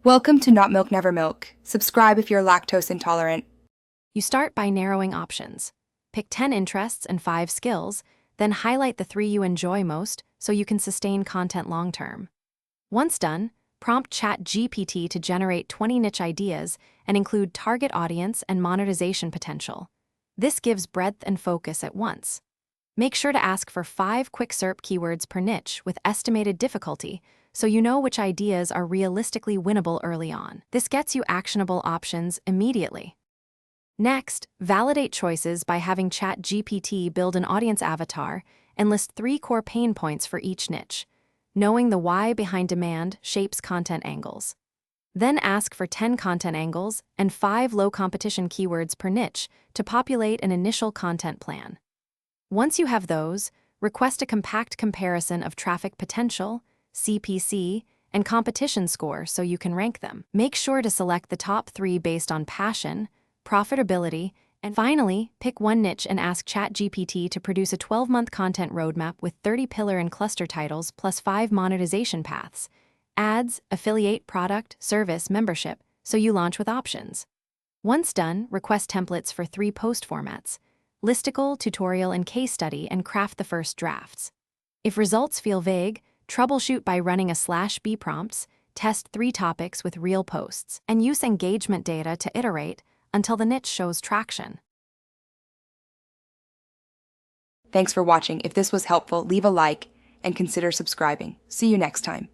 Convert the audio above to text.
Welcome to Not Milk Never Milk. Subscribe if you're lactose intolerant. You start by narrowing options. Pick 10 interests and 5 skills, then highlight the 3 you enjoy most so you can sustain content long-term. Once done, prompt Chatgpt to generate 20 niche ideas and include target audience and monetization potential. This gives breadth and focus at once. Make sure to ask for 5 quick SERP keywords per niche with estimated difficulty so you know which ideas are realistically winnable early on. This gets you actionable options immediately. Next, validate choices by having Chatgpt build an audience avatar and list 3 core pain points for each niche. Knowing the why behind demand shapes content angles. Then ask for 10 content angles and 5 low-competition keywords per niche to populate an initial content plan. Once you have those, request a compact comparison of traffic potential, CPC, and competition score so you can rank them. Make sure to select the top 3 based on passion, profitability, and finally, pick one niche and ask Chatgpt to produce a 12-month content roadmap with 30 pillar and cluster titles plus 5 monetization paths: ads, affiliate, product, service, membership, so you launch with options. Once done, request templates for 3 post formats: listicle, tutorial, and case study, and craft the first drafts. If results feel vague, troubleshoot by running a /b prompts, test 3 topics with real posts, and use engagement data to iterate until the niche shows traction. Thanks for watching. If this was helpful, leave a like and consider subscribing. See you next time.